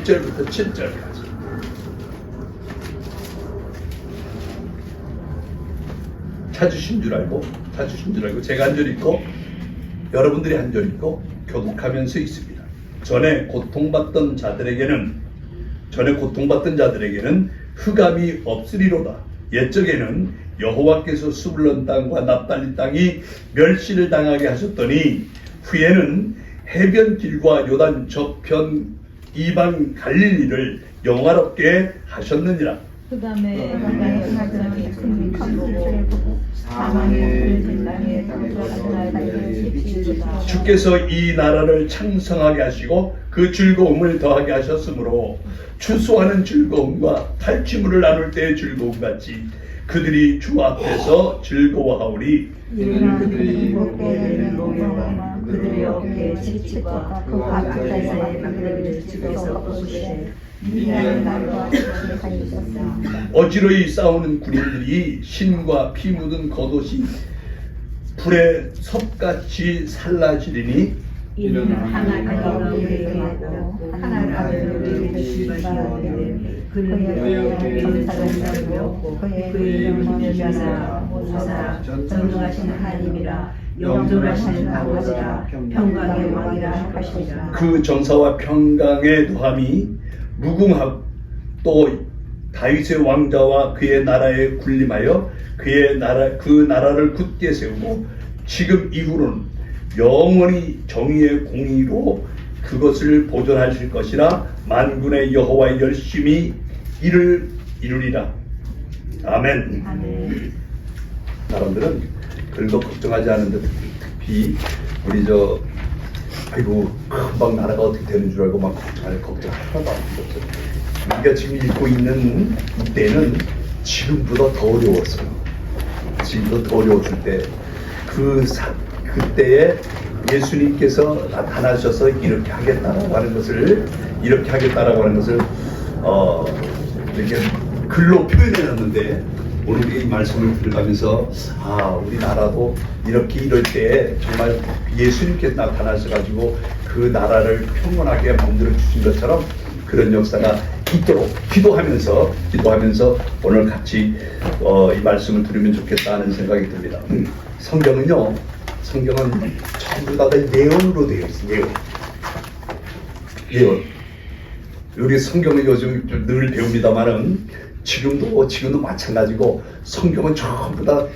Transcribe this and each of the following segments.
1절부터 7절까지. 찾으신 줄 알고 제가 한 절 읽고 여러분들이 한 절 읽고 교독하면서 있습니다. 전에 고통받던 자들에게는 흑암이 없으리로다. 옛적에는 여호와께서 수블론 땅과 납달리 땅이 멸시를 당하게 하셨더니 후에는 해변길과 요단 저편 이방 갈릴리를 영화롭게 하셨느니라. 그다음에 하나님이 큰 강도로 사망의 땅에 주께서 이 나라를 창성하게 하시고 그 즐거움을 더하게 하셨으므로 추수하는 즐거움과 탈취물을 나눌 때의 즐거움 같이 그들이 주 앞에서 즐거워하오리. 이는 그들이 목에는 노여와 그들의 어깨에 지치과 그 바깥에서의 그들의 집에서 보시되 미련한 날과 가리셨습니다. 어지러이 싸우는 군인들이 신과 피 묻은 겉옷이 불에 섭같이 살라지리니 이는 하나님과 우리에게 하고 하나님과 우리에게 주시기를 그의 정사를 배웠고 그의 이름은 여자나 모사라 전능하신 하나님이라 영존하시는 아버지라 평강의 왕이라 하시니라. 그 정사와 평강의 노함이 무궁하고 또 다윗의 왕자와 그의 나라에 군림하여 그 나라를 굳게 세우고 지금 이후로는 영원히 정의의 공의로 그것을 보존하실 것이라. 만군의 여호와의 열심히 이를 이루리라. 아멘. 아멘. 사람들은 그런 거 걱정하지 않는데 특히 우리 아이고 금방 나라가 어떻게 되는 줄 알고 막 걱정 하나도 안 했어요. 우리가 지금 읽고 있는 이때는 지금보다 더 어려웠어요. 지금보다 더 어려웠을 때 그때에 예수님께서 나타나셔서 이렇게 하겠다라고 하는 것을 이렇게 글로 표현해놨는데 오늘 이 말씀을 들어가면서 우리 나라도 이럴 때 정말 예수님께서 나타나셔가지고 그 나라를 평온하게 만들어 주신 것처럼 그런 역사가 있도록 기도하면서 오늘 같이 이 말씀을 들으면 좋겠다 하는 생각이 듭니다. 성경은 전부 다 예언으로 되어 있어요. 예언. 우리 성경은 요즘 늘 배웁니다만은 지금도 마찬가지고 성경은 전부 다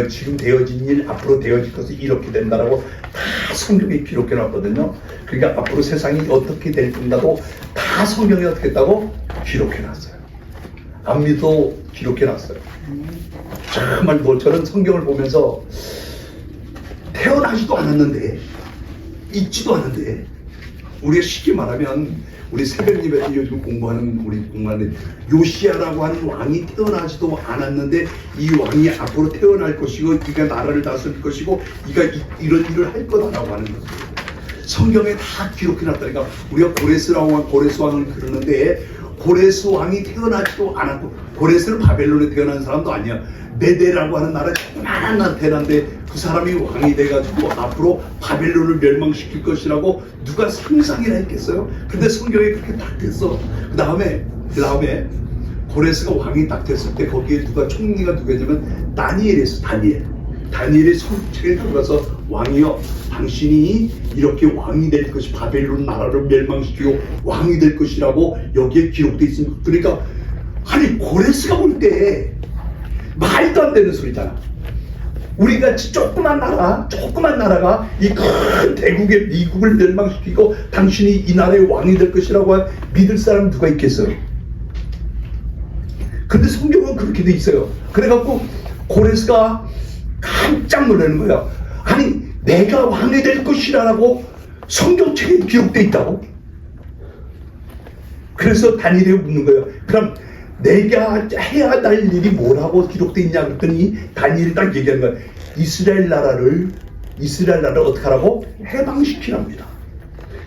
지금 되어진 일, 앞으로 되어질 것이 이렇게 된다라고 다 성경에 기록해 놨거든요. 그러니까 앞으로 세상이 어떻게 될 건가도 다 성경에 어떻게 했다고 기록해 놨어요. 안 믿어도 기록해 놨어요. 정말 저는 성경을 보면서 태어나지도 않았는데 있지도 않은데 우리가 쉽게 말하면 우리 새벽예배 요즘 공부하는 요시야라고 하는 왕이 태어나지도 않았는데 이 왕이 앞으로 태어날 것이고 이가 나라를 다스릴 것이고 이가 이런 일을 할 거다라고 하는 거죠. 성경에 다 기록해 놨다니까. 우리가 고레스 왕을 그러는데 고레스 왕이 태어나지도 않았고, 고레스는 바벨론에 태어난 사람도 아니야. 메데라고 하는 나라, 조그만한 나라인데 그 사람이 왕이 돼가지고 앞으로 바벨론을 멸망시킬 것이라고 누가 상상이나 했겠어요? 근데 성경에 그렇게 딱 됐어. 그 다음에 고레스가 왕이 딱 됐을 때 거기에 총리가 누구냐면 다니엘이었어. 다니엘이 성책에 들어가서 왕이여, 당신이 이렇게 왕이 될 것이, 바벨론 나라를 멸망시키고 왕이 될 것이라고 여기에 기록되어 있습니다. 그러니까 아니 고레스가 볼 때 말도 안 되는 소리잖아. 우리가 조그만 나라가 이 큰 대국의 미국을 멸망시키고 당신이 이 나라의 왕이 될 것이라고 믿을 사람 누가 있겠어요? 근데 성경은 그렇게 돼 있어요. 그래갖고 고레스가 깜짝 놀라는 거야. 아니 내가 왕이 될 것이라고 성경책에 기록돼 있다고? 그래서 다니엘이 묻는 거예요. 그럼 내가 해야 할 일이 뭐라고 기록돼 있냐 그랬더니 다니엘이 딱 얘기하는 거야. 이스라엘 나라를 어떻게 하라고? 해방시키랍니다.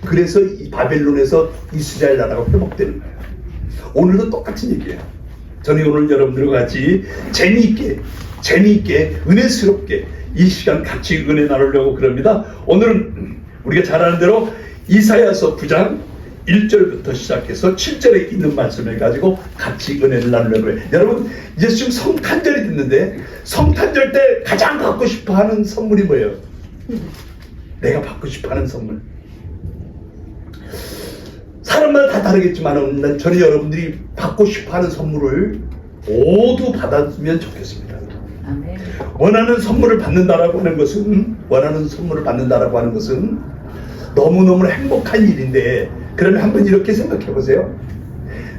그래서 이 바벨론에서 이스라엘 나라가 회복되는 거예요. 오늘도 똑같은 얘기예요. 저는 오늘 여러분들과 같이 재미있게 은혜스럽게 이 시간 같이 은혜 나누려고 그럽니다. 오늘은 우리가 잘 아는 대로 이사야서 9장 1절부터 시작해서 7절에 있는 말씀을 가지고 같이 은혜를 나누려고 해요. 여러분 이제 지금 성탄절이 됐는데 성탄절 때 가장 받고 싶어하는 선물이 뭐예요? 내가 받고 싶어하는 선물. 사람마다 다 다르겠지만 저는 여러분들이 받고 싶어하는 선물을 모두 받았으면 좋겠습니다. 아멘. 원하는 선물을 받는다라고 하는 것은 너무너무 행복한 일인데, 그러면 한번 이렇게 생각해 보세요.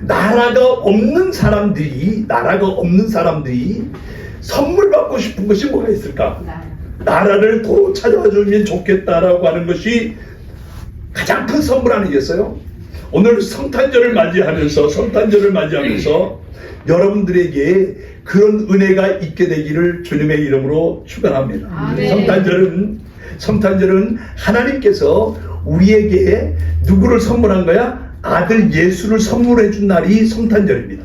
나라가 없는 사람들이 선물 받고 싶은 것이 뭐가 있을까? 나라를 도로 찾아와 주면 좋겠다라고 하는 것이 가장 큰 선물 아니겠어요? 오늘 성탄절을 맞이하면서 여러분들에게 그런 은혜가 있게 되기를 주님의 이름으로 축원합니다. 성탄절은 하나님께서 우리에게 누구를 선물한 거야? 아들 예수를 선물해 준 날이 성탄절입니다.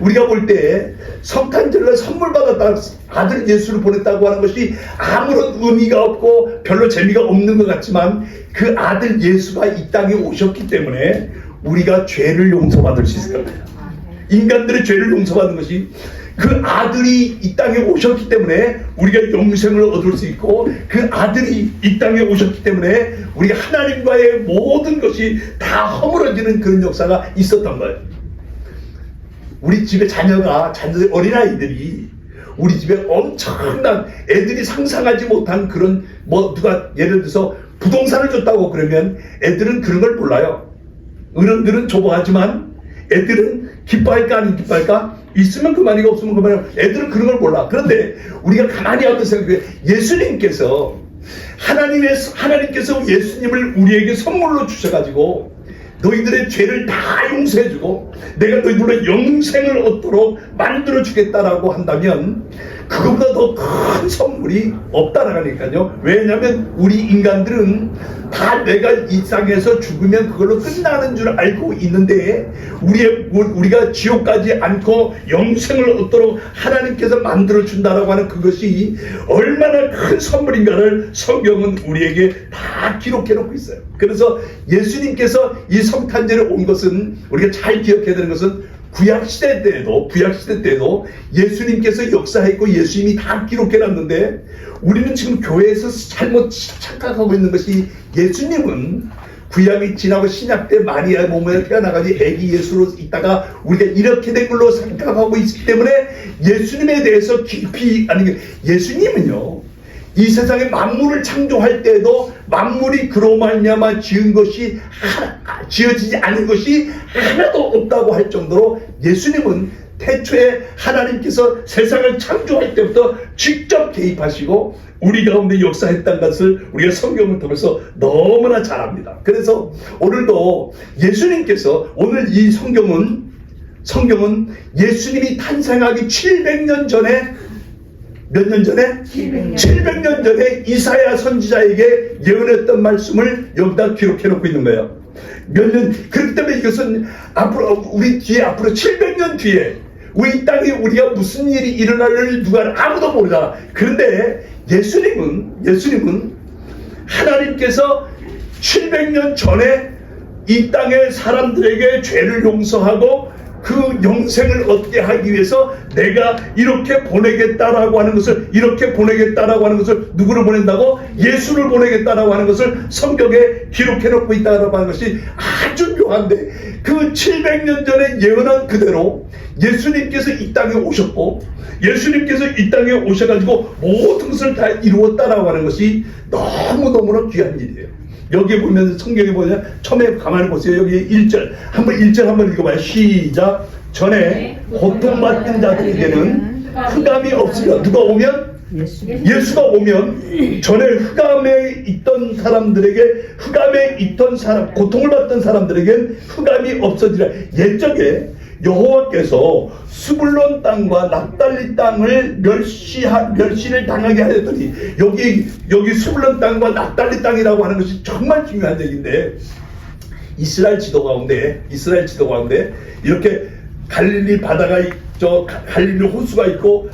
우리가 볼 때 성탄절에 선물 받았다, 아들 예수를 보냈다고 하는 것이 아무런 의미가 없고 별로 재미가 없는 것 같지만, 그 아들 예수가 이 땅에 오셨기 때문에 우리가 죄를 용서받을 수 있을 겁니다. 인간들의 죄를 용서받는 것이 그 아들이 이 땅에 오셨기 때문에 우리가 영생을 얻을 수 있고, 그 아들이 이 땅에 오셨기 때문에 우리가 하나님과의 모든 것이 다 허물어지는 그런 역사가 있었던 거예요. 우리 집에 어린아이들이 우리 집에 엄청난 애들이 상상하지 못한 그런 누가 예를 들어서 부동산을 줬다고 그러면 애들은 그런 걸 몰라요. 어른들은 좋아하지만 애들은 기뻐할까 안 기뻐할까? 있으면 그만이고 없으면 그만이고, 애들은 그런 걸 몰라. 그런데 우리가 가만히 한번 생각해, 예수님께서 하나님께서 예수님을 우리에게 선물로 주셔가지고 너희들의 죄를 다 용서해주고 내가 너희들의 영생을 얻도록 만들어주겠다라고 한다면 그것보다 더 큰 선물이 없다라니까요. 왜냐하면 우리 인간들은 다 내가 이 땅에서 죽으면 그걸로 끝나는 줄 알고 있는데, 우리가 지옥 가지 않고 영생을 얻도록 하나님께서 만들어준다라고 하는 그것이 얼마나 큰 선물인가를 성경은 우리에게 다 기록해놓고 있어요. 그래서 예수님께서 이 성탄절에 온 것은, 우리가 잘 기억해야 되는 것은, 구약시대 때에도 예수님께서 역사했고 예수님이 다 기록해놨는데, 우리는 지금 교회에서 잘못 착각하고 있는 것이, 예수님은 구약이 지나고 신약 때 마리아의 몸에 태어나가지고 애기 예수로 있다가 우리가 이렇게 된 걸로 생각하고 있기 때문에 예수님에 대해서 깊이 예수님은요, 이 세상에 만물을 창조할 때에도 만물이 그로 말미암아 지어지지 않은 것이 하나도 없다고 할 정도로 예수님은 태초에 하나님께서 세상을 창조할 때부터 직접 개입하시고 우리 가운데 역사했다는 것을 우리가 성경을 통해서 너무나 잘 압니다. 그래서 오늘도 예수님께서, 오늘 이 성경은 예수님이 탄생하기 700년 전에, 몇 년 전에? 700년 전에 이사야 선지자에게 예언했던 말씀을 여기다 기록해 놓고 있는 거예요. 그렇기 때문에 이것은 우리 앞으로 700년 뒤에 우리 땅에 우리가 무슨 일이 일어날지 아무도 모르잖아. 그런데 예수님은 하나님께서 700년 전에 이 땅의 사람들에게 죄를 용서하고 그 영생을 얻게 하기 위해서 내가 이렇게 보내겠다라고 하는 것을, 누구를 보낸다고? 예수를 보내겠다라고 하는 것을 성경에 기록해 놓고 있다라고 하는 것이 아주 묘한데, 그 700년 전에 예언한 그대로 예수님께서 이 땅에 오셨고, 예수님께서 이 땅에 오셔가지고 모든 것을 다 이루었다라고 하는 것이 너무너무나 귀한 일이에요. 여기 보면, 성경에 보면, 처음에 가만히 보세요. 여기 1절 한번 읽어봐요. 시작. 전에 고통받는 자들에게는 흑암이 없으리라. 누가 오면? 예수가 오면 전에 흑암에 있던 사람, 고통을 받던 사람들에게는 흑암이 없어지라. 옛적에 여호와께서 스불론 땅과 납달리 땅을 멸시를 당하게 하였더니, 여기 스불론 땅과 납달리 땅이라고 하는 것이 정말 중요한 얘기인데, 이스라엘 지도 가운데 이렇게 갈릴리 바다가 있죠. 갈릴리 호수가 있고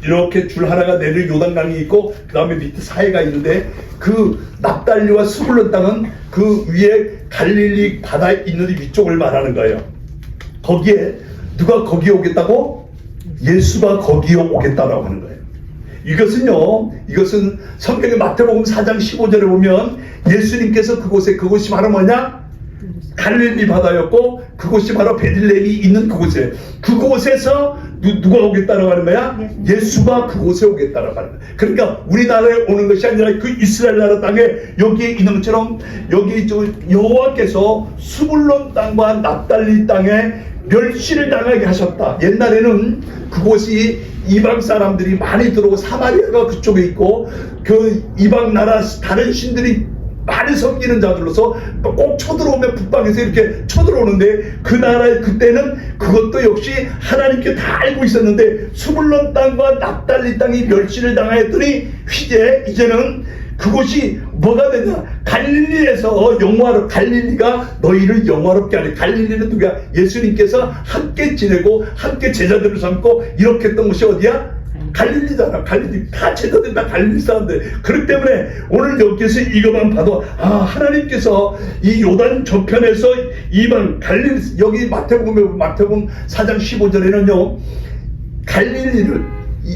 이렇게 줄 하나가 내릴 요단강이 있고 그 다음에 밑에 사해가 있는데, 그 납달리와 스불론 땅은 그 위에 갈릴리 바다에 있는 위쪽을 말하는 거예요. 거기에 누가 거기에 오겠다고? 예수가 거기에 오겠다라고 하는 거예요. 이것은 성경의 마태복음 4장 15절에 보면 예수님께서 그곳이 바로 뭐냐? 갈릴리 바다였고 그곳이 바로 베들레헴이 있는 그곳에서 누가 오겠다라고 하는 거야? 예수가 그곳에 오겠다라고 하는 거야. 그러니까 우리나라에 오는 것이 아니라 그 이스라엘 나라 땅에 여기에 있는 것처럼 여기 여호와께서 수불론 땅과 납달리 땅에 멸시를 당하게 하셨다. 옛날에는 그곳이 이방 사람들이 많이 들어오고 사마리아가 그쪽에 있고 그 이방 나라 다른 신들이 많이 섬기는 자들로서 꼭 쳐들어오면 북방에서 이렇게 쳐들어오는데 그 나라에 그때는 그것도 역시 하나님께 다 알고 있었는데 수불론 땅과 납달리 땅이 멸시를 당하였더니 이제는 그곳이 뭐가 되냐? 갈릴리에서 갈릴리가 너희를 영화롭게 하니 갈릴리는 누구야? 예수님께서 함께 지내고 함께 제자들을 삼고 이렇게 했던 곳이 어디야? 갈릴리잖아. 갈릴리 다 제자들 다 갈릴리 사람들. 그렇기 때문에 오늘 여기서 이것만 봐도 하나님께서 이 요단 저편에서 이방 갈릴리 여기 마태복음 4장 15절에는요 갈릴리를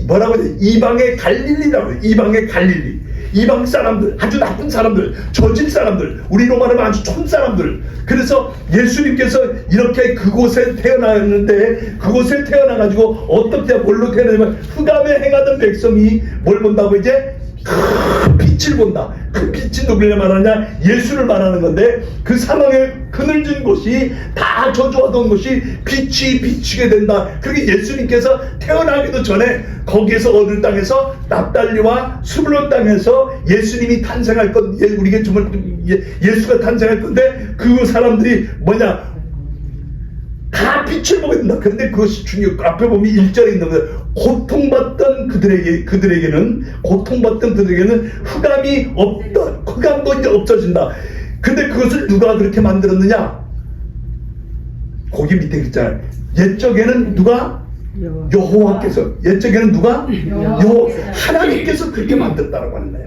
뭐라고 해야 돼? 이방의 갈릴리라고 해요. 이방의 갈릴리. 이방 사람들, 아주 나쁜 사람들, 저질 사람들, 우리로 말하면 아주 촌 사람들. 그래서 예수님께서 이렇게 그곳에 태어났는데 그곳에 태어나가지고 어떻게 뭘로 태어나냐면 흑암에 행하던 백성이 뭘 본다고 이제 큰 빛을 본다. 그 빛이 누구를 말하냐? 예수를 말하는 건데 그 사망에 그늘진 곳이 다 저주하던 곳이 빛이 비치게 된다. 그렇게 예수님께서 태어나기도 전에 거기에서 어느 땅에서 납달리와 수불론 땅에서 예수님이 탄생할 것, 우리가 정말 예수가 탄생할 건데 그 사람들이 뭐냐? 다 빛을 보게 된다. 그런데 그것이 중요해. 앞에 보면 1절에 있는 거예요. 고통받던 그들에게는 흑암이 없다. 흑암도 이제 없어진다. 근데 그것을 누가 그렇게 만들었느냐? 거기 밑에 있잖아요. 옛적에는 누가? 여호와께서. 옛적에는 누가? 하나님께서 그렇게 만들었다라고 하는 거야.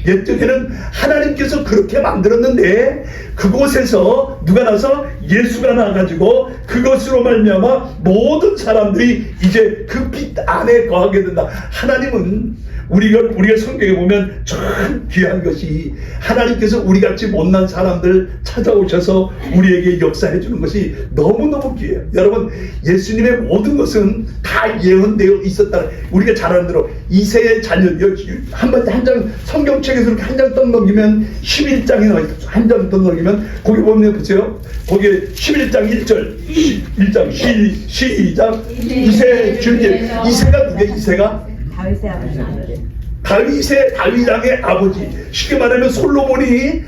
옛적에는 하나님께서 그렇게 만들었는데 그곳에서 누가 나서 예수가 나가지고 그것으로 말미암아 모든 사람들이 이제 그 빛 안에 거하게 된다. 하나님은 우리가 성경에 보면 참 귀한 것이 하나님께서 우리같이 못난 사람들 찾아오셔서 우리에게 역사해 주는 것이 너무너무 귀해요. 여러분 예수님의 모든 것은 다 예언되어 있었다. 우리가 잘 아는 대로 이새의 자녀 한 장 성경책에서 이렇게 한 장 떡 넘기면 11장이 나와 있어요. 한 장 떡 넘기면 거기 보면 보세요. 거기에 11장 1절 1장 시작 이새 줄기 이새가 누구야? 이새가 다윗의 아버지. 쉽게 말하면 솔로몬이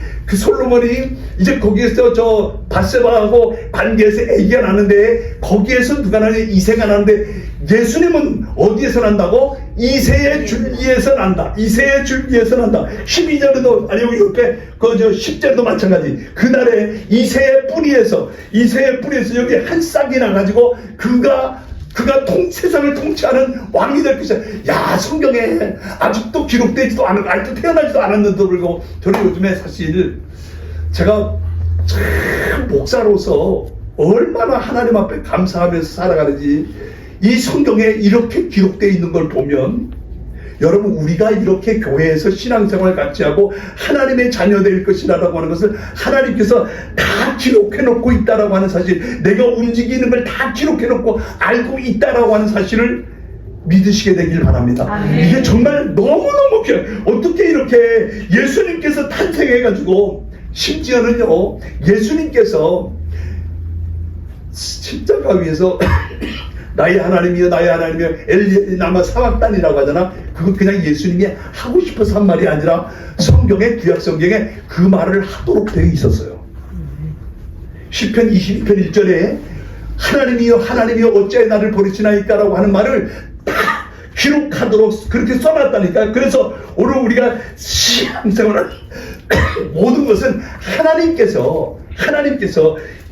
이제 거기에서 저 바세바하고 관계에서 아기가 나는데 거기에서 누가 나냐? 이새가 나는데 예수님은 어디에서 난다고? 이새의 줄기에서 난다. 이새의 줄기에서 난다. 12절에도 아니 여기 옆에 그 10절에도 마찬가지. 그날에 이새의 뿌리에서 여기 한 싹이 나가지고 그가 세상을 통치하는 왕이 될 것이야. 야, 성경에 아직도 기록되지도 않은, 아직도 태어나지도 않았는데도 불구하고 저는 요즘에 사실 제가 참 목사로서 얼마나 하나님 앞에 감사하면서 살아가는지 이 성경에 이렇게 기록되어 있는 걸 보면 여러분 우리가 이렇게 교회에서 신앙생활 같이 하고 하나님의 자녀 될 것이라고 하는 것을 하나님께서 다 기록해 놓고 있다라고 하는 사실, 내가 움직이는 걸 다 기록해 놓고 알고 있다라고 하는 사실을 믿으시게 되길 바랍니다. 아멘. 이게 정말 너무너무 귀해요. 어떻게 이렇게 예수님께서 탄생해가지고 심지어는요 예수님께서 십자가 위에서 나의 하나님이여 엘리 나마 사막단이라고 하잖아. 그건 그냥 예수님이 하고 싶어서 한 말이 아니라 성경에 구약 성경에 그 말을 하도록 되어 있었어요. 시편 22편 1절에 하나님이여 어찌하여 나를 버리시나이까 라고 하는 말을 다 기록하도록 그렇게 써놨다니까. 그래서 오늘 우리가 신앙생활을 모든 것은 하나님께서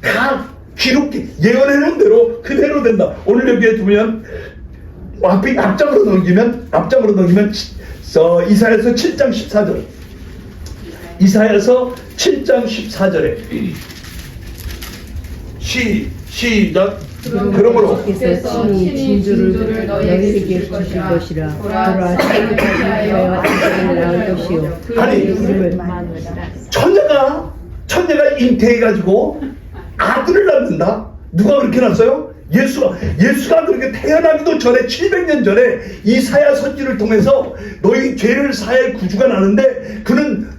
다 기록해 예언해놓은 대로 그대로 된다. 오늘 여기에 두면 앞장으로 넘기면 이사야서 7장 14절 이사야서 7장 14절에 시작. 그러므로 주께서 친히 진주를 너희에게 주실 것이라. 돌아 자기까지 하여 아들을 낳을 것이요 아니, 이름을 만으라. 처녀가 잉태해가지고 아들을 낳는다. 누가 그렇게 낳았어요? 예수가 그렇게 태어나기도 전에 700년 전에 이사야 선지를 통해서 너희 죄를 사할 구주가 나는데 그러니까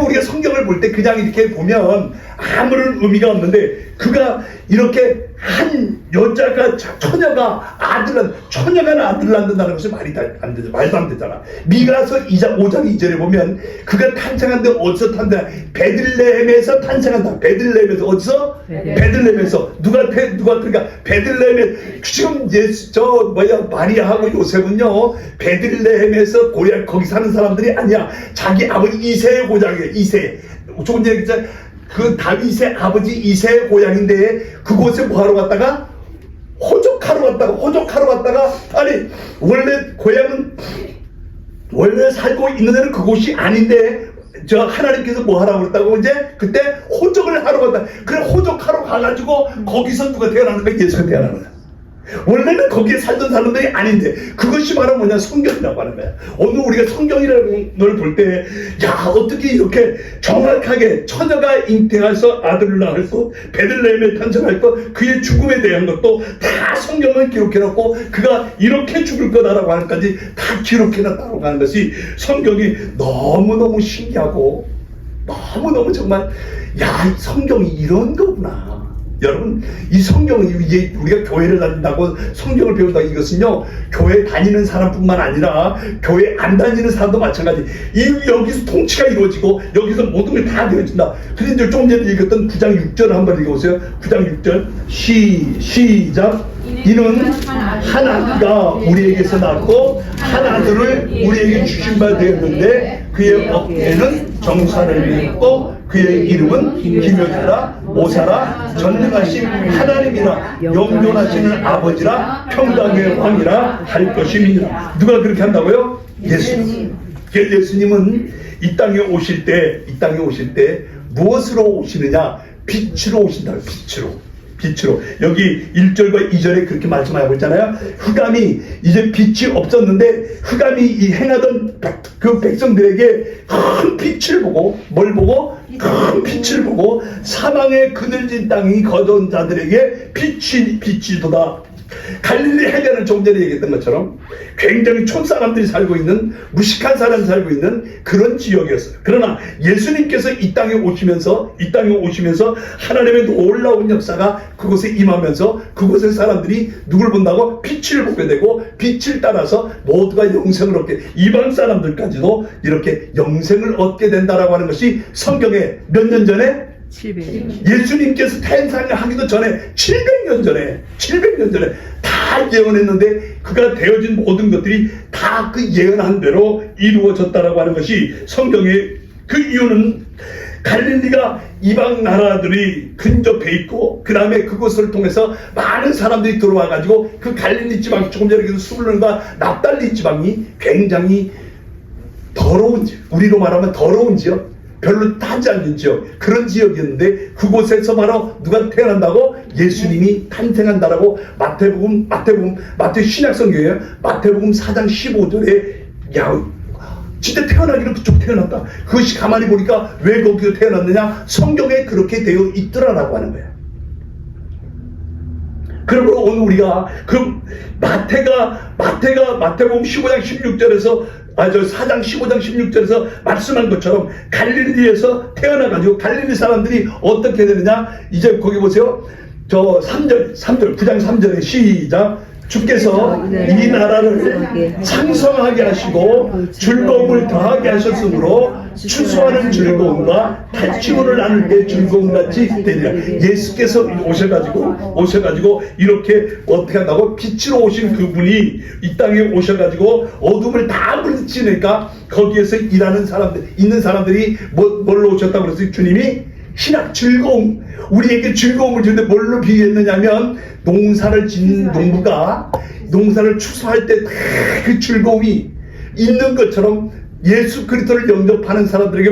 우리가 성경을 볼 때 그냥 이렇게 보면 아무런 의미가 없는데 그가 이렇게 한 여자가 처녀가 아들을 낳는다는 것이 말도 안 되잖아. 미가서 5장 2절에 보면 그가 탄생한데 어디서 탄생한다? 베들레헴에서 탄생한다. 베들레헴에서 어디서? 베들레헴에서 누가 그러니까 베들레헴에 지금 마리아하고 요셉은요 베들레헴에서 거기 사는 사람들이 아니야. 자기 아버지 이세의 고장이에요. 이세. 조금 전에 그 다윗의 아버지 이세의 고향인데 그곳에 뭐하러 갔다가 호적하러 갔다가 아니 원래 살고 있는 데는 그곳이 아닌데 하나님께서 뭐 하라고 그랬다고 이제 그때 호적을 하러 갔다. 그래 호적하러 가가지고 거기서 누가 태어나는 거야? 예수가 태어나는 거야. 원래는 거기에 살던 사람들이 아닌데 그것이 바로 뭐냐? 성경이라고 하는 거야. 오늘 우리가 성경이라는 걸 볼 때 어떻게 이렇게 정확하게 처녀가 잉태해서 아들을 낳을 수 베들레헴에 탄생할 것 그의 죽음에 대한 것도 다 성경을 기록해놓고 그가 이렇게 죽을 거다라고 하는 것까지 다 기록해놨다고 하는 것이 성경이 너무너무 신기하고 너무너무 정말 성경이 이런 거구나. 여러분 이 성경은 우리가 교회를 다닌다고 성경을 배운다 이것은요 교회 다니는 사람뿐만 아니라 교회 안 다니는 사람도 마찬가지. 여기서 통치가 이루어지고 여기서 모든 게 다 되어진다. 그런데 조금 전에 읽었던 9장 6절을 한번 읽어보세요. 9장 6절 시작. 이는 한 아기가 우리에게서 낳고 한 아들을 우리에게 주신 바 되었는데 그의 어깨에는 정사를 메었고 그의 이름은 기묘자라 모사라 전능하신 하나님이라 영존하시는 아버지라 평강의 왕이라 할 것임이니라. 누가 그렇게 한다고요? 예수님. 예수님은 이 땅에 오실 때 무엇으로 오시느냐? 빛으로 오신다. 빛으로. 여기 1절과 2절에 그렇게 말씀하고 있잖아요. 흑암이 이제 빛이 없었는데 흑암이 행하던 그 백성들에게 큰 빛을 보고 큰 빛을 보고 사망의 그늘진 땅이 거둔 자들에게 빛이 도다. 갈릴리 해변을 조금 전에 얘기했던 것처럼 굉장히 촌사람들이 살고 있는 무식한 사람이 살고 있는 그런 지역이었어요. 그러나 예수님께서 이 땅에 오시면서 하나님의 놀라운 역사가 그곳에 임하면서 그곳의 사람들이 누굴 본다고? 빛을 보게 되고 빛을 따라서 모두가 영생을 얻게 이방 사람들까지도 이렇게 영생을 얻게 된다라고 하는 것이 성경에 몇 년 전에? 700년. 예수님께서 탄생하기도 전에 700년 전에 다 예언했는데 그가 되어진 모든 것들이 다 그 예언한 대로 이루어졌다라고 하는 것이 성경의 그 이유는 갈릴리가 이방 나라들이 근접해 있고 그 다음에 그곳을 통해서 많은 사람들이 들어와 가지고 그 갈릴리 지방 조금 전에 수블론과 납달리 지방이 굉장히 더러운 지역, 우리로 말하면 더러운 지역, 별로 타지 않는 지역, 그런 지역이었는데 그곳에서 바로 누가 태어난다고? 예수님이 탄생한다라고 마태 신약성경이에요. 마태복음 4장 15절에 진짜 태어나기는 그쪽 태어났다. 그것이 가만히 보니까 왜 거기서 태어났느냐? 성경에 그렇게 되어 있더라라고 하는 거예요. 그러므로 오늘 우리가 그 마태복음 15장 16절에서 4장 15장 16절에서 말씀한 것처럼 갈릴리에서 태어나가지고 갈릴리 사람들이 어떻게 되느냐? 이제 거기 보세요. 9장 3절에 시작. 주께서 이 나라를 창성하게 하시고 즐거움을 더하게 하셨으므로 추수하는 즐거움과 탈취물을 나눌 때 즐거움같이 되리라. 예수께서 오셔가지고 이렇게 어떻게 한다고? 빛으로 오신 그분이 이 땅에 오셔가지고 어둠을 다 물리치니까 거기에서 있는 사람들이 뭘로 오셨다고 그랬어요? 주님이 신학 즐거움, 우리에게 즐거움을 주는데 뭘로 비유했느냐면 농사를 짓는 농부가 농사를 추수할 때 그 즐거움이 있는 것처럼 예수 그리스도를 영접하는 사람들에게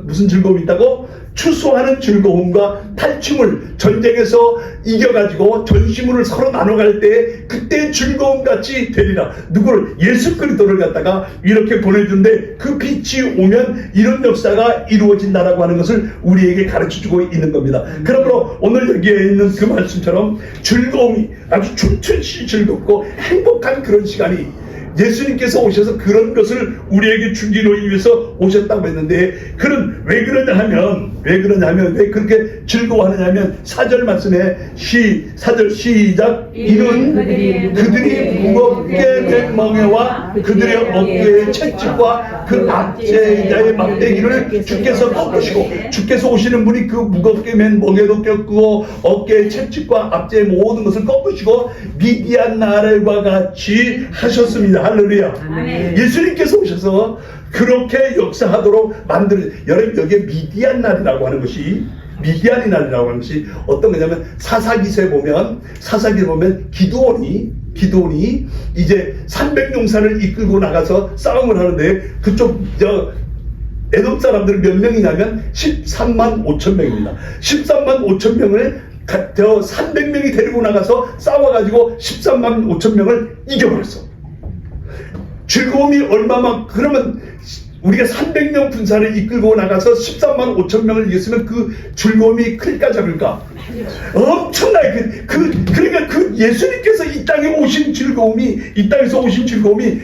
무슨 즐거움이 있다고? 추수하는 즐거움과 탈춤을 전쟁에서 이겨가지고 전시물을 서로 나눠갈 때 그때 즐거움같이 되리라. 누구를? 예수 그리스도를 갖다가 이렇게 보내주는데 그 빛이 오면 이런 역사가 이루어진다라고 하는 것을 우리에게 가르쳐주고 있는 겁니다. 그러므로 오늘 여기에 있는 그 말씀처럼 즐거움이 아주 춤추시 즐겁고 행복한 그런 시간이 예수님께서 오셔서 그런 것을 우리에게 주기로 위해서 오셨다고 했는데, 그는 왜 그러냐 하면 왜 그렇게 즐거워하느냐면 4절 말씀에 4절 시작. 이는 그들이 무겁게 된 멍에와 그들의 어깨의 채찍과 그 압제자의 막대기를 주께서 꺾으시고, 주께서 오시는 분이 그 무겁게 맨 멍에도 꺾고 어깨의 채찍과 압제의 모든 것을 꺾으시고 미디안 나라와 같이 하셨습니다. 할렐루야. 아멘. 예수님께서 오셔서 그렇게 역사하도록 만들. 여러분, 여기에 미디안 날이라고 하는 것이, 미디안의 날이라고 하는 것이 어떤 거냐면 사사기서에 보면 기드온이 이제 300용사를 이끌고 나가서 싸움을 하는데 그쪽 에돔 사람들은 몇 명이냐면 13만 5천 명입니다. 13만 5천 명을 300명이 데리고 나가서 싸워가지고 13만 5천 명을 이겨버렸어. 즐거움이 얼마만, 그러면 우리가 300명 군사를 이끌고 나가서 13만 5천 명을 이겼으면 그 즐거움이 클까 작을까? 엄청나게 그러니까 그 예수님께서 이 땅에 오신 즐거움이, 이 땅에서 오신 즐거움이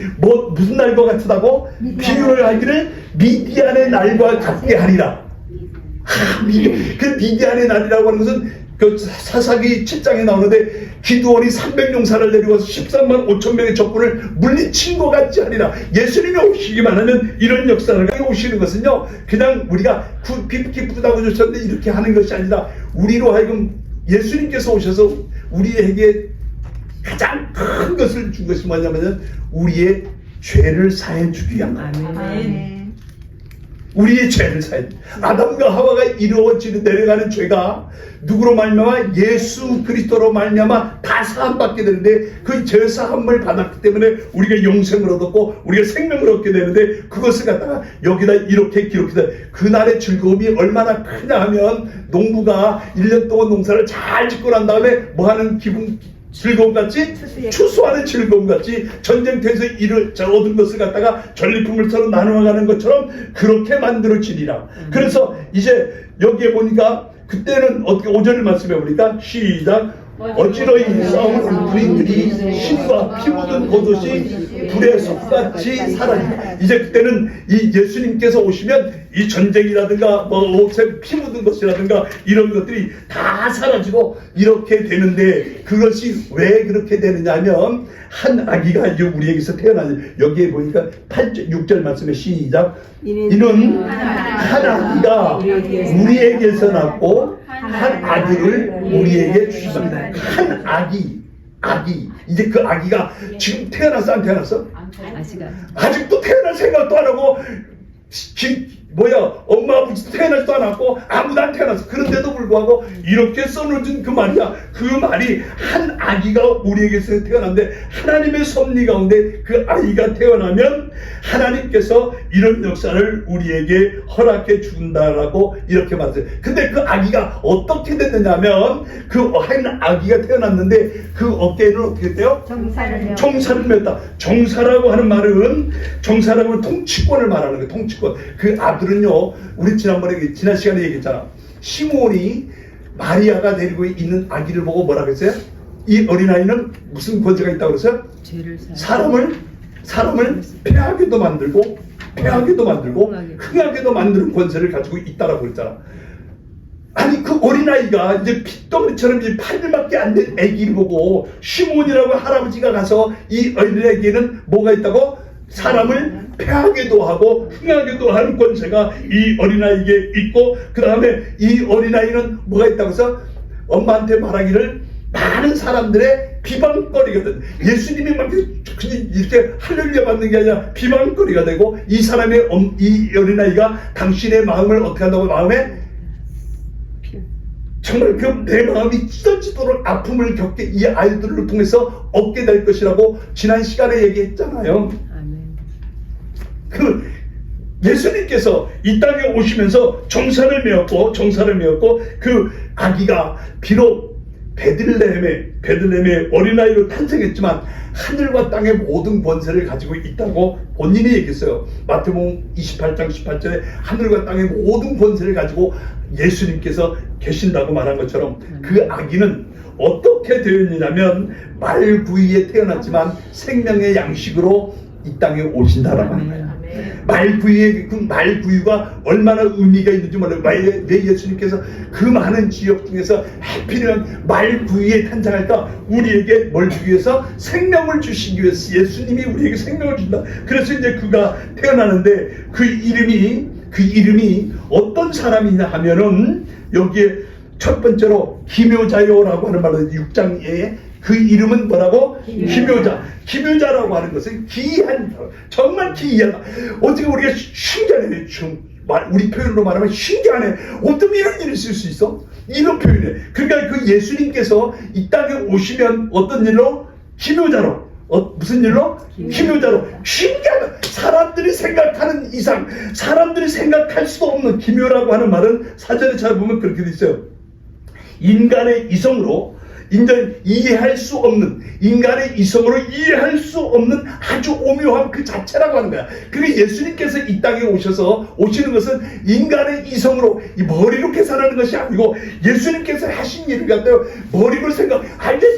무슨 날과 같다고 비유를 하기를 미디안의 날과 같게 하리라. 그 미디안의 날이라고 하는 것은 그 사사기 7장에 나오는데 기드온이 300용사를 데리고서 13만 5천 명의 적군을 물리친 것 같지 하리라. 예수님이 오시기만 하면 이런 역사를 오시는 것은요, 그냥 우리가 기쁘다고 좋셨는데 이렇게 하는 것이 아니라 우리로 하여금 예수님께서 오셔서 우리에게 가장 큰 것을 준 것이 뭐냐면 우리의 죄를 사해 주기 위한 것. 우리의 죄를 사해. 아담과 하와가 이루어지는 내려가는 죄가 누구로 말미암아? 예수 그리스도로 말미암아 다 사함받게 되는데, 그 죄 사함을 받았기 때문에 우리가 영생을 얻었고 우리가 생명을 얻게 되는데, 그것을 갖다가 여기다 이렇게 기록해서 그날의 즐거움이 얼마나 크냐 하면, 농부가 1년 동안 농사를 잘 짓고 난 다음에 뭐하는 즐거움같이, 추수하는 즐거움같이 전쟁터에서 얻은 것을 갖다가 전리품을 서로 나누어가는 것처럼 그렇게 만들어지리라. 그래서 이제 여기에 보니까 그때는 어떻게 5절 말씀해 보니까 시작. 어찌로 이 싸우는 군인들이 신과 피 묻은 겉옷이 불의 솥같이 사라진다. 이제 그때는 이 예수님께서 오시면 이 전쟁이라든가 옷에 피 묻은 것이라든가 이런 것들이 다 사라지고 이렇게 되는데, 그것이 왜 그렇게 되느냐 하면 한 아기가 이제 우리에게서 태어나죠. 여기에 보니까 6절 말씀에 시작. 이는 한 아기가 우리에게서 낳고 한 아들을 우리에게 주셨습니다. 한 아기. 이제 그 아기가 지금 태어났어, 안 태어났어? 아직도 태어날 생각도 안 하고, 엄마 아버지 태어나지도 않았고 아무도 안 태어났어. 그런데도 불구하고 이렇게 써놓은 그 말이야. 그 말이 한 아기가 우리에게서 태어났는데, 하나님의 섭리 가운데 그 아이가 태어나면 하나님께서 이런 역사를 우리에게 허락해 준다라고 이렇게 말했어요. 근데 그 아기가 어떻게 됐느냐면, 그 한 아기가 태어났는데 그 어깨에는 어떻게 돼요? 정사를 맸다. 정사라고 하는 말은, 정사라고 하는 통치권을 말하는 거예요. 통치권. 그 아들은요, 우리 지난 시간에 얘기했잖아. 시므온이 마리아가 데리고 있는 아기를 보고 뭐라고 했어요? 이 어린아이는 무슨 권세가 있다고 그랬어요? 사람을 패하게도 만들고 흥하게도 만드는 권세를 가지고 있다라고 그랬잖아. 아니, 그 어린아이가 이제 핏덩어리처럼 이제 8일밖에 안 된 아기를 보고 시므온이라고 할아버지가 가서 이 어린아이에게는 뭐가 있다고? 사람을 패하게도 하고 흥하게도 하는 권세가 이 어린아이에게 있고, 그 다음에 이 어린아이는 뭐가 있다고 해서 엄마한테 말하기를 많은 사람들의 비방거리가 돼. 예수님이 막 이렇게 할렐루야 받는 게 아니라 비방거리가 되고, 이 어린아이가 당신의 마음을 어떻게 한다고? 마음에 정말 내 마음이 찢어지도록 아픔을 겪게 이 아이들을 통해서 얻게 될 것이라고 지난 시간에 얘기했잖아요. 예수님께서 이 땅에 오시면서 정사를 메었고 그 아기가 비록 베들레헴의 어린아이로 탄생했지만 하늘과 땅의 모든 권세를 가지고 있다고 본인이 얘기했어요. 마태복음 28장 18절에 하늘과 땅의 모든 권세를 가지고 예수님께서 계신다고 말한 것처럼 그 아기는 어떻게 되었느냐면 말구이에 태어났지만 생명의 양식으로 이 땅에 오신다라고 하는 거예요. 말구이가 얼마나 의미가 있는지 몰라요. 왜 예수님께서 그 많은 지역 중에서 하필이면 말구이에 탄생할까? 우리에게 뭘 주기 위해서? 생명을 주시기 위해서 예수님이 우리에게 생명을 준다. 그래서 이제 그가 태어나는데 그 이름이 어떤 사람이냐 하면은 여기에 첫 번째로 기묘자요라고 하는 말로 6장에 그 이름은 뭐라고? 기묘자라고 하는 것은 기이한, 정말 기이하다. 어떻게 우리가 신기하네. 우리 표현으로 말하면 신기하네. 어떻게 이런 일을 쓸 수 있어? 이런 표현이네. 그러니까 그 예수님께서 이 땅에 오시면 어떤 일로? 기묘자로. 무슨 일로? 기묘자로. 신기하다. 사람들이 생각하는 이상, 사람들이 생각할 수도 없는 기묘라고 하는 말은 사전에 잘 보면 그렇게 돼 있어요. 인간의 이성으로 이해할 수 없는, 인간의 이성으로 이해할 수 없는 아주 오묘한 그 자체라고 하는 거야. 그리고 예수님께서 이 땅에 오시는 것은 인간의 이성으로, 이 머리로 계산하는 것이 아니고 예수님께서 하신 일을 갖다가 머리로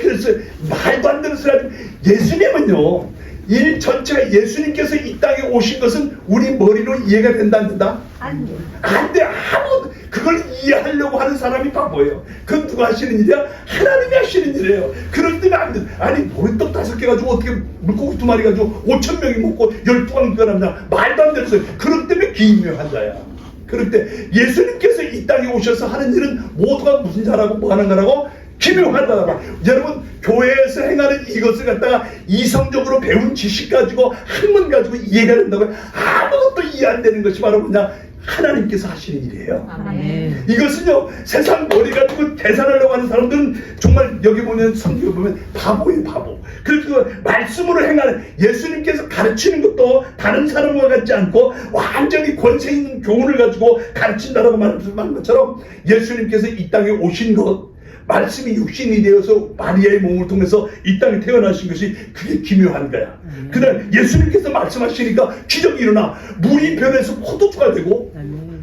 그래서 말도 안 되는 소리 하지. 예수님은요, 일 전체가 예수님께서 이 땅에 오신 것은 우리 머리로 이해가 된다 안 된다? 안 돼. 아무도 그걸 이해하려고 하는 사람이 바보예요. 그건 누가 하시는 일이야? 하나님이 하시는 일이에요. 그럴 때는 안 돼. 아니 보리떡 5개 가지고 어떻게 물고기 2마리 가지고 5,000명이 먹고 12강 변합냐? 말도 안 되는 소리. 그럴 때문에 기묘한 자야. 그럴 때 예수님께서 이 땅에 오셔서 하는 일은 모두가 무슨 자라고 뭐 하는 거라고? 기묘하다. 여러분 교회에서 행하는 이것을 갖다가 이성적으로 배운 지식 가지고 학문 가지고 이해가 된다고요? 아무것도 이해 안 되는 것이 바로 뭐냐? 하나님께서 하시는 일이에요. 아멘. 이것은요, 세상 머리 가지고 계산하려고 하는 사람들은 정말 여기 보면 성경에 보면 바보예요, 바보. 그래서 말씀으로 행하는, 예수님께서 가르치는 것도 다른 사람과 같지 않고 완전히 권세 있는 교훈을 가지고 가르친다라고 말한 것처럼 예수님께서 이 땅에 오신 것, 말씀이 육신이 되어서 마리아의 몸을 통해서 이 땅에 태어나신 것이 그게 기묘한 거야. 그날 예수님께서 말씀하시니까 기적이 일어나, 물이 변해서 포도주가 되고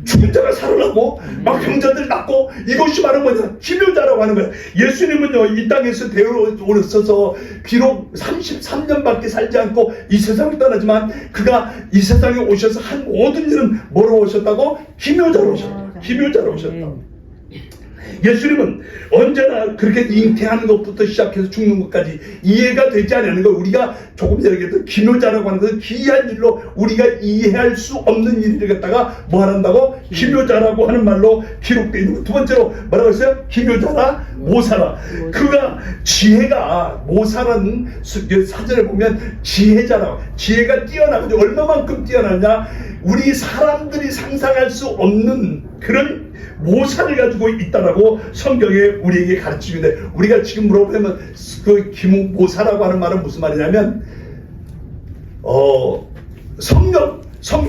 죽은 자가 살아나고 막 병자들 낫고, 이것이 바로 뭐냐? 기묘자라고 하는 거야. 예수님은요, 이 땅에서 되어오셔서 비록 33년밖에 살지 않고 이 세상을 떠나지만 그가 이 세상에 오셔서 한 모든 일은 뭐로 오셨다고? 기묘자로 오셨다. 예수님은 언제나 그렇게 잉태하는 것부터 시작해서 죽는 것까지 이해가 되지 않는 거, 우리가 조금 전에 얘기했던 기묘자라고 하는 것은 기이한 일로 우리가 이해할 수 없는 일을 갖다가 뭐 한다고? 기묘자라고 하는 말로 기록되어 있는 거. 두 번째로 뭐라고 했어요? 기묘자라 모사라. 그가 지혜가, 모사라는 사전에 보면 지혜자라고, 지혜가 뛰어나고, 얼마만큼 뛰어나냐? 우리 사람들이 상상할 수 없는 그런 모사를 가지고 있다라고 성경에 우리에게 가르치게 돼. 우리가 지금 물어보면 그 모사라고 하는 말은 무슨 말이냐면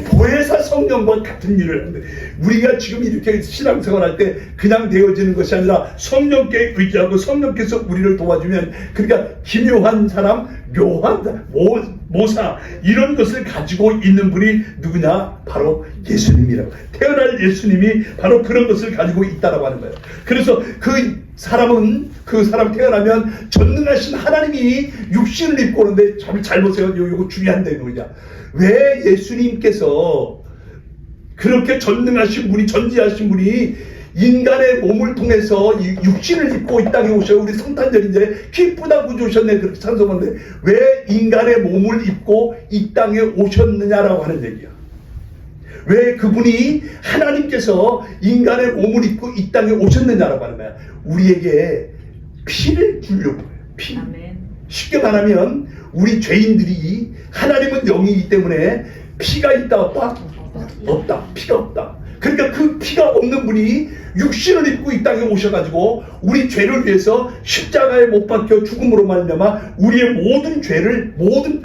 보혜사 성령과 같은 일을 하는데, 우리가 지금 이렇게 신앙생활 할 때 그냥 되어지는 것이 아니라 성령께 의지하고 성령께서 우리를 도와주면, 그러니까 기묘한 사람, 묘한 사람, 모사, 이런 것을 가지고 있는 분이 누구냐? 바로 예수님이라고. 태어날 예수님이 바로 그런 것을 가지고 있다라고 하는 거예요. 그래서 그 사람 태어나면 전능하신 하나님이 육신을 입고 오는데, 잘 보세요. 이거 중요한 내용이냐? 왜 예수님께서 그렇게 전능하신 분이, 전지하신 분이 인간의 몸을 통해서 육신을 입고 이 땅에 오셔요. 우리 성탄절 이제 기쁘다 구주셨네 그렇게 찬송하는데, 왜 인간의 몸을 입고 이 땅에 오셨느냐라고 하는 얘기야. 왜 그분이, 하나님께서 인간의 몸을 입고 이 땅에 오셨느냐라고 하는 거야. 우리에게 피를 주려고 해요. 피. 쉽게 말하면 우리 죄인들이, 하나님은 영이기 때문에 피가 있다 없다? 없다. 피가 없다. 그러니까 그 피가 없는 분이 육신을 입고 이 땅에 오셔가지고 우리 죄를 위해서 십자가에 못 박혀 죽음으로 말미암아 우리의 모든 죄를, 모든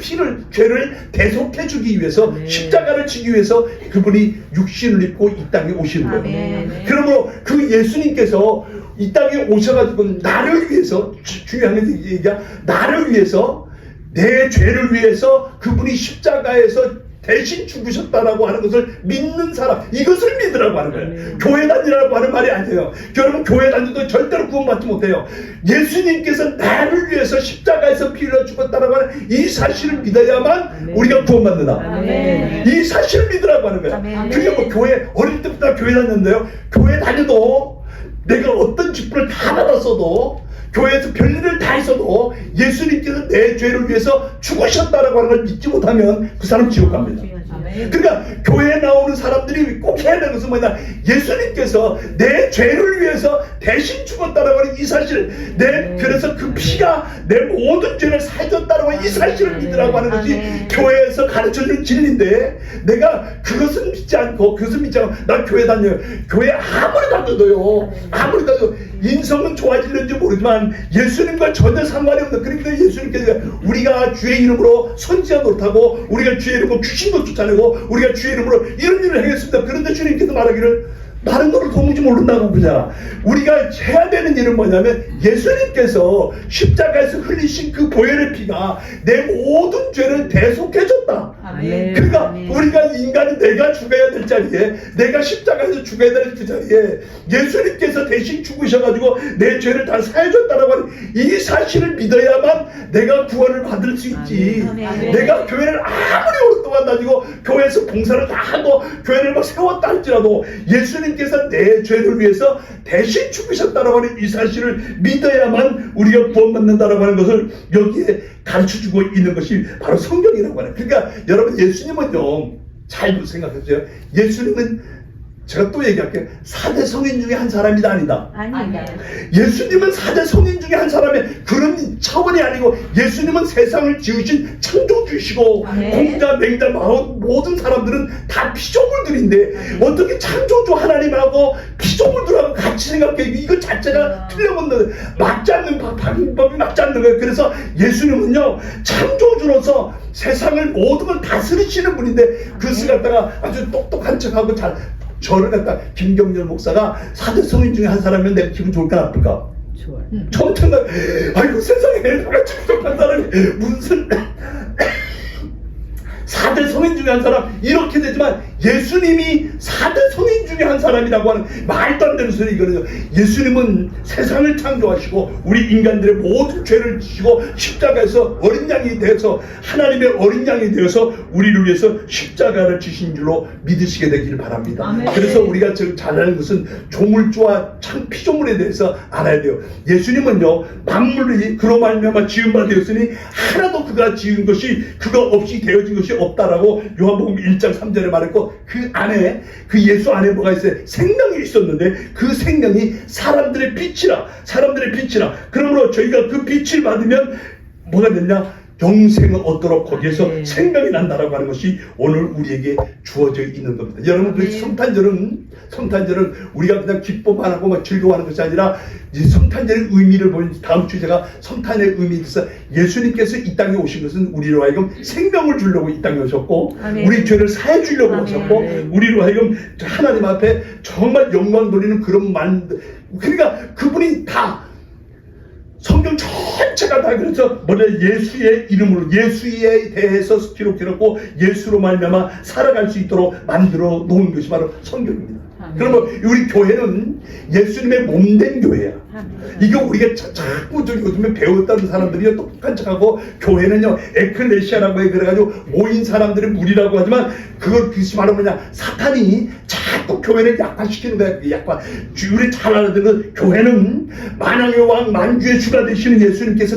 죄를 대속해주기 위해서 십자가를 지기 위해서 그분이 육신을 입고 이 땅에 오시는 거예요. 그러므로 그 예수님께서 이 땅에 오셔가지고 나를 위해서, 중요한 얘기가 나를 위해서, 내 죄를 위해서 그분이 십자가에서 대신 죽으셨다라고 하는 것을 믿는 사람, 이것을 믿으라고 하는 거예요. 교회 다니라고 하는 말이 아니에요. 여러분, 교회 다니도 절대로 구원받지 못해요. 예수님께서 나를 위해서 십자가에서 피 흘려 죽었다라고 하는 이 사실을 믿어야만 우리가 구원받는다. 이 사실을 믿으라고 하는 거예요. 그게 뭐 교회, 어릴 때부터 교회 다녔는데요. 교회 다녀도 내가 어떤 직분을 다 받았어도, 교회에서 별일을 다 했어도 예수님께서 내 죄를 위해서 죽으셨다라고 하는 걸 믿지 못하면 그 사람 지옥 갑니다. 그러니까 교회에 나오는 사람들이 꼭 해야 되는 것은 뭐냐, 예수님께서 내 죄를 위해서 대신 죽었다라고 하는 이 사실, 그래서 그 피가 내 모든 죄를 사해줬다라고 하는 이 사실을 믿으라고 하는 것이 교회에서 가르쳐주는 진리인데, 내가 그것은 믿지 않고 나 교회 다녀요. 교회 아무리 다녀도요, 아무리 다녀도 인성은 좋아지는지 모르지만 예수님과 전혀 상관이 없는, 그러니까 예수님께서 우리가 주의 이름으로 선지자 노릇하고, 우리가 주의 이름으로 귀신도 쫓아내고, 우리가 주의 이름으로 이런 일을 하겠습니다. 그런데 주님께서 말하기를 나는 너를 도무지 모른다고 그러잖아. 우리가 해야 되는 일은 뭐냐면, 예수님께서 십자가에서 흘리신 그 보혈의 피가 내 모든 죄를 대속해줬다. 그러니까 우리가 인간이 내가 죽어야 될 자리에, 내가 십자가에서 죽어야 될 그 자리에 예수님께서 대신 죽으셔가지고 내 죄를 다 사해줬다라고 하는 이 사실을 믿어야만 내가 구원을 받을 수 있지. 내가 교회를 아무리 오랫동안 다니고 교회에서 봉사를 다 하고 교회를 막 세웠다 할지라도 예수님께서 내 죄를 위해서 대신 죽으셨다라고 하는 이 사실을 믿어야만 우리가 구원받는다라고 하는 것을 여기에 가르쳐주고 있는 것이 바로 성경이라고 하는. 그러니까 여러분, 예수님은요, 잘 생각해주세요. 예수님은, 제가 또 얘기할게요. 4대 성인 중에 한 사람이다, 아니다? 아니다. 예수님은 4대 성인 중에 한 사람의 그런 차원이 아니고, 예수님은 세상을 지으신 창조주시고, 공자, 맹자, 모든 사람들은 다 피조물들인데, 어떻게 창조주 하나님하고 피조물들하고 같이 생각해? 이거 자체가 틀려먹는, 맞지 않는 방법이 맞지 않는 거예요. 그래서 예수님은요, 창조주로서 세상을 모든 걸 다스리시는 분인데, 그것을 갖다가 아주 똑똑한 척하고 저를 갖다 김경렬 목사가 4대 성인 중에 한 사람이면 내가 기분 좋을까 나쁠까? 좋아요. 처음 생각, 아이고 세상에 내가 부족한 사람이 무슨 4대 성인 중에 한 사람, 이렇게 되지만 예수님이 4대 성인 중에 한 사람이라고 하는 말도 안 되는 소리 이거든요. 예수님은 세상을 창조하시고 우리 인간들의 모든 죄를 지시고 십자가에서 어린 양이 되어서, 하나님의 어린 양이 되어서 우리를 위해서 십자가를 지신 줄로 믿으시게 되기를 바랍니다. 그래서 우리가 지금 잘 아는 것은 조물주와 피조물에 대해서 알아야 돼요. 예수님은요, 만물이 그로 말미암아 지은 바 되었으니 하나도 그가 지은 것이 그가 없이 되어진 것이 없다라고 요한복음 1장 3절에 말했고, 그 안에, 그 예수 안에 뭐가 있어요? 생명이 있었는데 그 생명이 사람들의 빛이라. 그러므로 저희가 그 빛을 받으면 뭐가 됐냐? 영생을 얻도록 거기에서 생명이 난다라고 하는 것이 오늘 우리에게 주어져 있는 겁니다. 여러분, 그 성탄절은 우리가 그냥 기뻐만 하고 막 즐거워하는 것이 아니라, 이 성탄절의 의미를 보면 다음 주 제가 성탄의 의미에 대해서, 예수님께서 이 땅에 오신 것은 우리로 하여금 생명을 주려고 이 땅에 오셨고, 우리 죄를 사해 주려고 오셨고, 우리로 하여금 하나님 앞에 정말 영광 돌리는 그런 그러니까 그분이 다 성경 전체가 다 그래서 예수의 이름으로, 예수에 대해서 기록해놓고 예수로 말미암아 살아갈 수 있도록 만들어 놓은 것이 바로 성경입니다. 그러면 우리 교회는 예수님의 몸된 교회야. 이거 우리가 자꾸 요즘에 배웠다는 사람들이 똑똑한 척하고, 교회는요 에클레시아라고 해, 그래가지고 모인 사람들의 무리라고 하지만, 그걸 그것이 바로 뭐냐, 사탄이 자꾸 교회를 약화시키는 거야. 약화. 우리 잘 알아듣는, 교회는 만왕의 왕 만주의 주가 되시는 예수님께서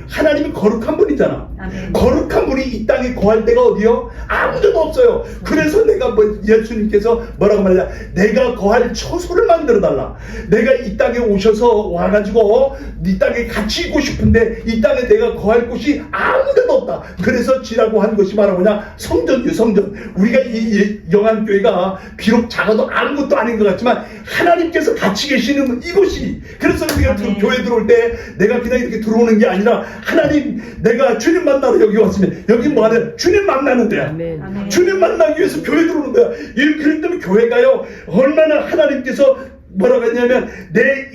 하나님이 거룩한 분이잖아. 거룩한 분이 이 땅에 거할 데가 어디요? 아무데도 없어요. 그래서 내가 예수님께서 뭐라고 말해? 말이야, 내가 거할 처소를 만들어 달라. 내가 이 땅에 오셔서 와가지고 이 땅에 같이 있고 싶은데 이 땅에 내가 거할 곳이 아무데도 없다. 그래서 지라고 한 것이 바로 뭐냐, 성전이요, 성전. 우리가 이 영안교회가 비록 작아도 아무것도 아닌 것 같지만 하나님께서 같이 계시는 이곳이, 그래서 우리가 교회 들어올 때 내가 그냥 이렇게 들어오는 게 아니라 하나님, 내가 주님 만나러 여기 왔으면 여기 뭐 하는, 주님 만나는 데야. 아멘. 주님 만나기 위해서 교회 들어오는 거야. 그렇기 때문에 교회가요, 얼마나 하나님께서 뭐라고 했냐면, 내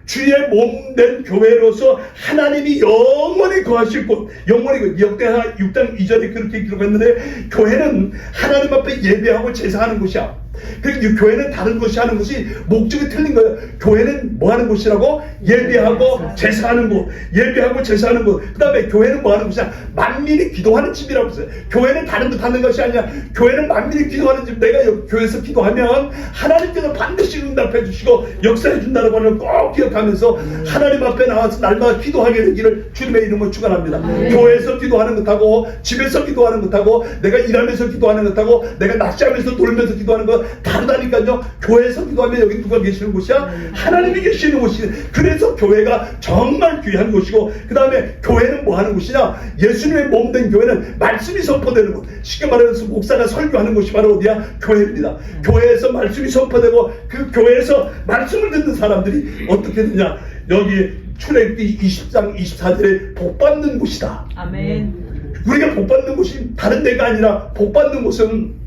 주의 몸된 교회로서 하나님이 영원히 거하실 곳, 영원히, 역대하 6장 2절에 그렇게 기록했는데, 교회는 하나님 앞에 예배하고 제사하는 곳이야. 그리고 교회는 다른 것이 하는 것이 목적이 틀린 거예요. 교회는 뭐 하는 곳이라고? 예배하고 제사하는 곳, 예배하고 제사하는 곳. 그 다음에 교회는 뭐 하는 곳이야? 만민이 기도하는 집이라고 했어요. 교회는 다른 것 하는 것이 아니라 교회는 만민이 기도하는 집. 내가 교회에서 기도하면 하나님께서 반드시 응답해 주시고 역사해 준다는 것을 꼭 기억하면서 하나님 앞에 나와서 날마다 기도하게 되기를 주님의 이름으로 축원합니다. 교회에서 기도하는 것하고 집에서 기도하는 것하고 내가 일하면서 기도하는 것하고 내가 낚시하면서 돌면서 기도하는 것 다르다니까요. 교회에서 기도하면 여기 누가 계시는 곳이야? 하나님이 계시는 곳이. 그래서 교회가 정말 귀한 곳이고, 그 다음에 교회는 뭐 하는 곳이냐? 예수님의 몸된 교회는 말씀이 선포되는 곳. 쉽게 말해서 목사가 설교하는 곳이 바로 어디야? 교회입니다. 교회에서 말씀이 선포되고 그 교회에서 말씀을 듣는 사람들이 어떻게 되냐? 여기 출애굽기 20장 24절에 복받는 곳이다. 아멘. 우리가 복받는 곳이 다른 데가 아니라 복받는 곳은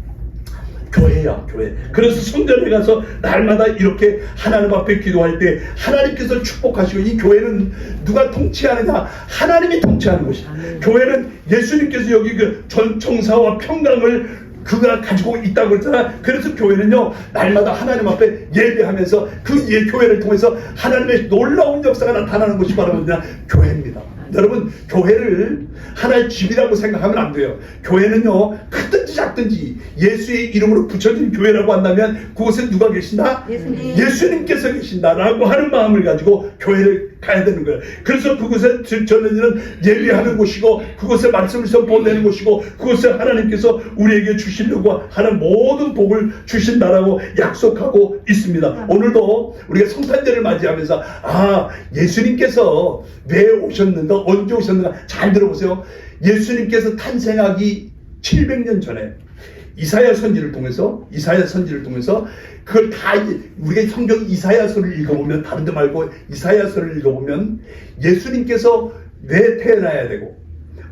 교회야, 교회. 그래서 성전에 가서 날마다 이렇게 하나님 앞에 기도할 때 하나님께서 축복하시고, 이 교회는 누가 통치하느냐? 하나님이 통치하는 곳이야. 교회는 예수님께서 여기 그 전청사와 평강을 그가 가지고 있다고 그랬잖아. 그래서 교회는요, 날마다 하나님 앞에 예배하면서 그 교회를 통해서 하나님의 놀라운 역사가 나타나는 것이 바로 뭐냐? 교회입니다. 여러분, 교회를 하나의 집이라고 생각하면 안 돼요. 교회는요, 크든지 작든지 예수의 이름으로 붙여진 교회라고 한다면 그곳에 누가 계신다? 예수님께서 계신다라고 하는 마음을 가지고 교회를 가야 되는 거예요. 그래서 그곳에 저는 예배하는 곳이고, 그곳에 말씀을 선포하는 곳이고, 그곳에 하나님께서 우리에게 주시려고 하는 모든 복을 주신다라고 약속하고 있습니다. 오늘도 우리가 성탄절을 맞이하면서 예수님께서 왜 오셨는가, 언제 오셨는가 잘 들어보세요. 예수님께서 탄생하기 700년 전에 이사야 선지를 통해서 그걸 다 우리가 성경 이사야서를 읽어보면, 다른 데 말고 이사야서를 읽어보면 예수님께서 왜 태어나야 되고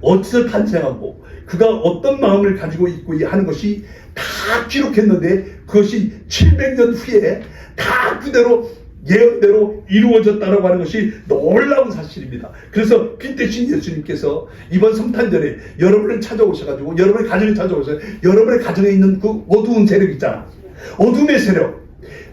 어디서 탄생하고 그가 어떤 마음을 가지고 있고 하는 것이 다 기록했는데, 그것이 700년 후에 다 그대로 예언대로 이루어졌다라고 하는 것이 놀라운 사실입니다. 그래서 빛 대신 예수님께서 이번 성탄절에 여러분을 찾아오셔가지고, 여러분의 가정에 찾아오셔서 여러분의 가정에 있는 그 어두운 세력 있잖아, 어둠의 세력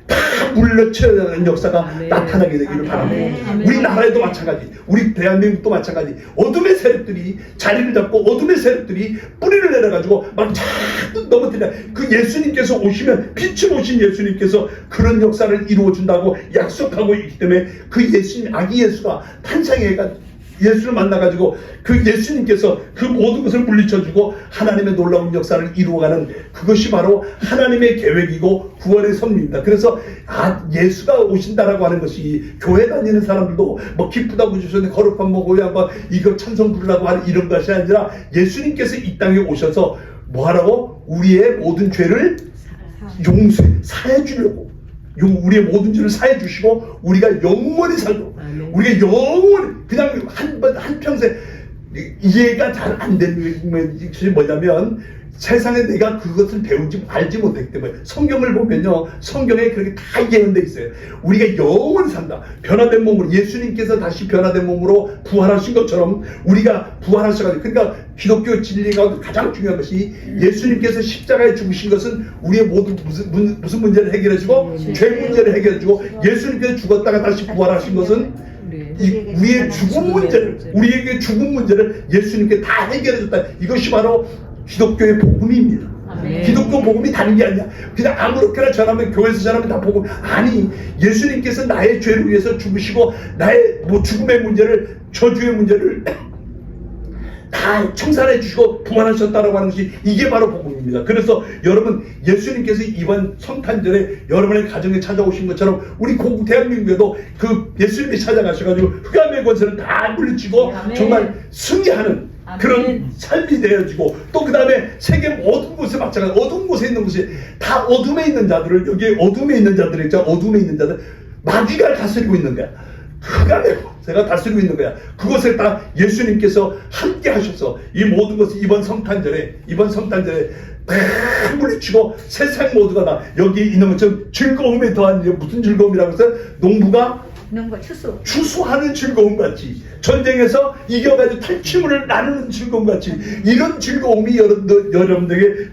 다 물러쳐야 하는 역사가 나타나게 되기를 바랍니다. 우리나라에도 마찬가지, 우리 대한민국도 마찬가지. 어둠의 세력들이 자리를 잡고 어둠의 세력들이 뿌리를 내려가지고 막 자꾸 넘어뜨려. 그 예수님께서 오시면, 빛을 오신 예수님께서 그런 역사를 이루어준다고 약속하고 있기 때문에 그 예수님, 아기 예수가 탄생해가 예수를 만나가지고 그 예수님께서 그 모든 것을 물리쳐주고 하나님의 놀라운 역사를 이루어가는 그것이 바로 하나님의 계획이고 구원의 섭리입니다. 그래서 예수가 오신다라고 하는 것이, 교회 다니는 사람들도 뭐 기쁘다고 주셨는데 거룩한 먹어야 한번 이거 찬송 부르라고 하는 이런 것이 아니라, 예수님께서 이 땅에 오셔서 뭐 하라고? 우리의 모든 죄를 사해 주려고, 우리의 모든 죄를 사해 주시고 우리가 영원히 살도록, 우리가 영원히 그냥 한평생 이해가 잘 안 되는 것이 뭐냐면, 세상에 내가 그것을 알지 못했기 때문에. 성경을 보면요, 성경에 그렇게 다 예언되어 있어요. 우리가 영원히 산다. 변화된 몸으로, 예수님께서 다시 변화된 몸으로 부활하신 것처럼 우리가 부활하셔가지고, 그러니까 기독교 진리가 가장 중요한 것이, 예수님께서 십자가에 죽으신 것은 우리의 모든 무슨 문제를 해결해주고, 죄 문제를 해결해주고, 예수님께서 죽었다가 다시 부활하신 것은 우리의 우리에게 죽은 문제를 예수님께 다 해결해줬다. 이것이 바로 기독교의 복음입니다. 기독교 복음이 다른 게 아니야. 그냥 아무렇게나 전하면, 교회에서 전하면 다 복음. 아니, 예수님께서 나의 죄를 위해서 죽으시고 나의 죽음의 문제를, 저주의 문제를 다 청산해 주시고 부활하셨다라고 하는 것이 이게 바로 복음입니다. 그래서 여러분 예수님께서 이번 성탄절에 여러분의 가정에 찾아오신 것처럼 우리 대한민국에도 그 예수님이 찾아가셔가지고 흑암의 권세를 다 물리치고 아멘. 정말 승리하는 그런 삶이 되어지고 또 그 다음에 세계 모든 곳에 마찬가지 어두운 곳에 있는 것이 다 어둠에 있는 자들을 여기 어둠에 있는 자들 있죠. 어둠에 있는 자들 마귀가 다스리고 있는 거야. 흑암의 권세가 다스리고 있는 거야. 그것을 다 예수님께서 함께 하셔서 이 모든 것을 이번 성탄절에 다 물리치고 세상 모두가 다 여기 있는 것처럼 즐거움에 더한 무슨 즐거움이라고 해서 농부가 추수하는 즐거움 같이 전쟁에서 이겨가지고 탈취물을 나누는 즐거움 같이 이런 즐거움이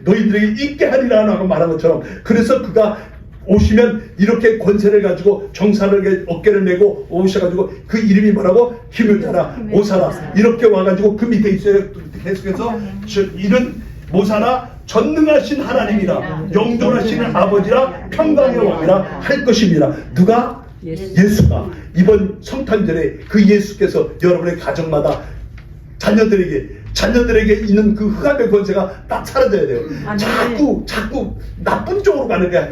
너희들에게 있게 하리라 하고 말한 것처럼 그래서 그가 오시면 이렇게 권세를 가지고 정사를 어깨를 메고 오셔가지고 그 이름이 뭐라고? 힘을 따라 모사라 이렇게 와가지고 그 밑에 있어요. 계속해서 이런 모사라 전능하신 하나님이라 영존하시는 아버지라 평강의 왕이라 할 것입니다. 누가? 예수가 이번 성탄절에 그 예수께서 여러분의 가정마다 자녀들에게 있는 그 흑암의 권세가 딱 사라져야 돼요. 자꾸 나쁜 쪽으로 가는 거야.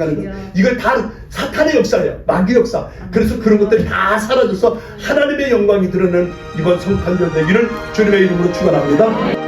이걸 다 사탄의 역사예요. 마귀 역사. 그래서 그런 것들이 다 사라져서 하나님의 영광이 드러나는 이번 성탄절 되기를 주님의 이름으로 축원합니다.